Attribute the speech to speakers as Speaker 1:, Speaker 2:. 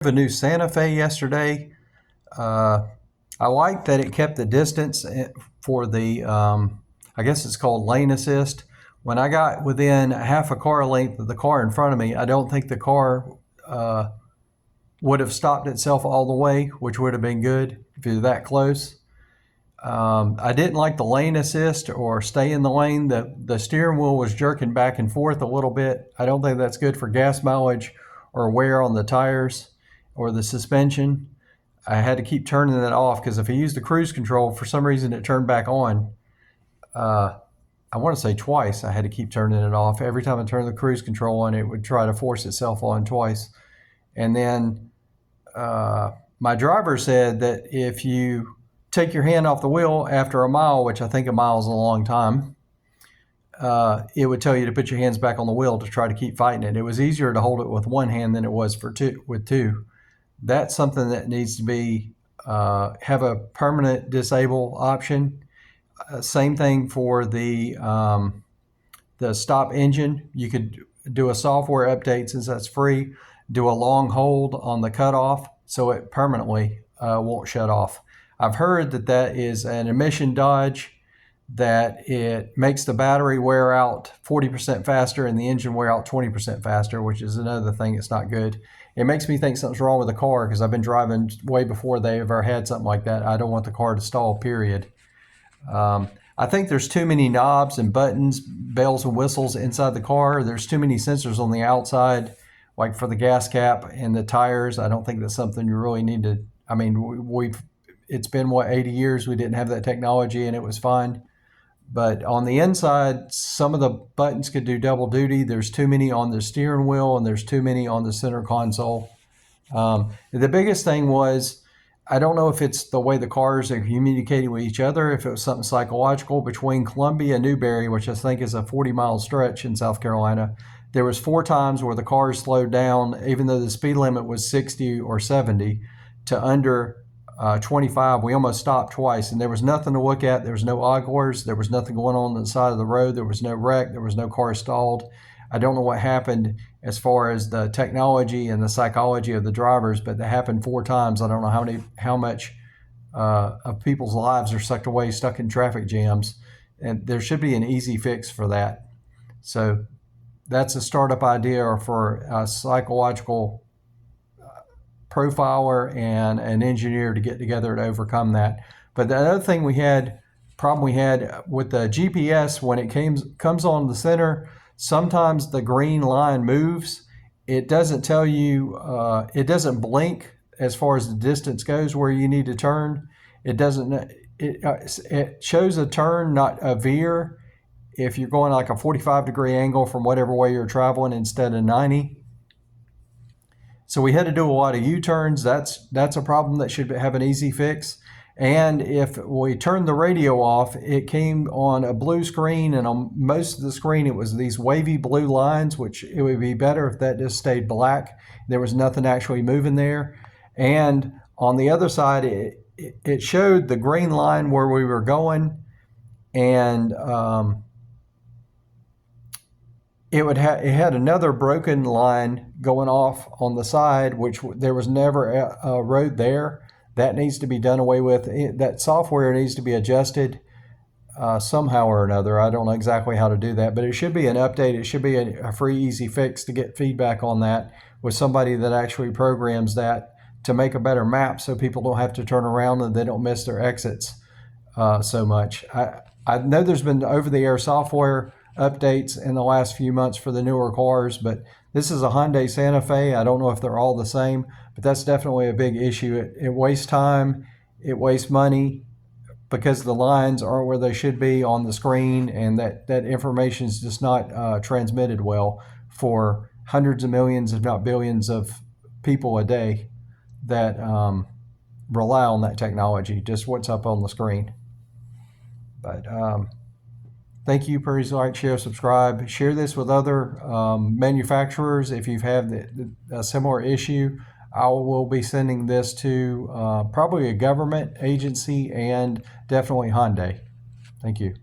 Speaker 1: A new Santa Fe yesterday. I like that it kept the distance for the, I guess it's called lane assist. When I got within half a car length of the car in front of me, I don't think the car would have stopped itself all the way, which would have been good if you're that close. I didn't like the lane assist or stay in the lane. The steering wheel was jerking back and forth a little bit. I don't think that's good for gas mileage or wear on the tires or the suspension. I had to keep turning that off because if I used the cruise control, for some reason it turned back on. I want to say twice I had to keep turning it off. Every time I turned the cruise control on, it would try to force itself on twice. And then my driver said that if you take your hand off the wheel after a mile, which I think a mile is a long time, it would tell you to put your hands back on the wheel to try to keep fighting it. It was easier to hold it with one hand than it was with two. That's something that needs to be have a permanent disable option. Same thing for the stop engine. You could do a software update since that's free. Do a long hold on the cutoff so it permanently won't shut off. I've heard that that is an emission dodge, that it makes the battery wear out 40% faster and the engine wear out 20% faster, which is another thing that's not good. It makes me think something's wrong with the car because I've been driving way before they ever had something like that. I don't want the car to stall, period. I think there's too many knobs and buttons, bells and whistles inside the car. There's too many sensors on the outside, like for the gas cap and the tires. I don't think that's something you really need to, I mean, it's been, 80 years we didn't have that technology and it was fine. But on the inside, some of the buttons could do double duty. There's too many on the steering wheel and there's too many on the center console. The biggest thing was, I don't know if it's the way the cars are communicating with each other, if it was something psychological. Between Columbia and Newberry, which I think is a 40-mile stretch in South Carolina, there was 4 times where the cars slowed down, even though the speed limit was 60 or 70, to under 25. We almost stopped twice, and there was nothing to look at. There was no oglers. There was nothing going on the side of the road. There was no wreck. There was no car stalled. I don't know what happened as far as the technology and the psychology of the drivers, but that happened 4 times. I don't know how much of people's lives are sucked away, stuck in traffic jams, and there should be an easy fix for that. So that's a startup idea for a psychological profiler and an engineer to get together to overcome that. But the other thing problem we had with the GPS, when it comes on the center, sometimes the green line moves. It doesn't tell you, it doesn't blink as far as the distance goes where you need to turn. It shows a turn, not a veer, if you're going like a 45-degree angle from whatever way you're traveling instead of 90. So we had to do a lot of U-turns. That's a problem that should have an easy fix. And if we turned the radio off, it came on a blue screen, and on most of the screen it was these wavy blue lines, which it would be better if that just stayed black. There was nothing actually moving there. And on the other side, it showed the green line where we were going, and it had another broken line going off on the side, which there was never a road there. That needs to be done away with. That software needs to be adjusted somehow or another. I don't know exactly how to do that, but it should be an update. It should be a free, easy fix to get feedback on that with somebody that actually programs that to make a better map so people don't have to turn around and they don't miss their exits so much. I know there's been over-the-air software updates in the last few months for the newer cars, but this is a Hyundai Santa Fe. I don't know if they're all the same, but that's definitely a big issue. It wastes time, it wastes money because the lines aren't where they should be on the screen, and that information is just not transmitted well for hundreds of millions, if not billions, of people a day that rely on that technology, just what's up on the screen. But thank you. Please like, share, subscribe. Share this with other manufacturers if you've had a similar issue. I will be sending this to probably a government agency and definitely Hyundai. Thank you.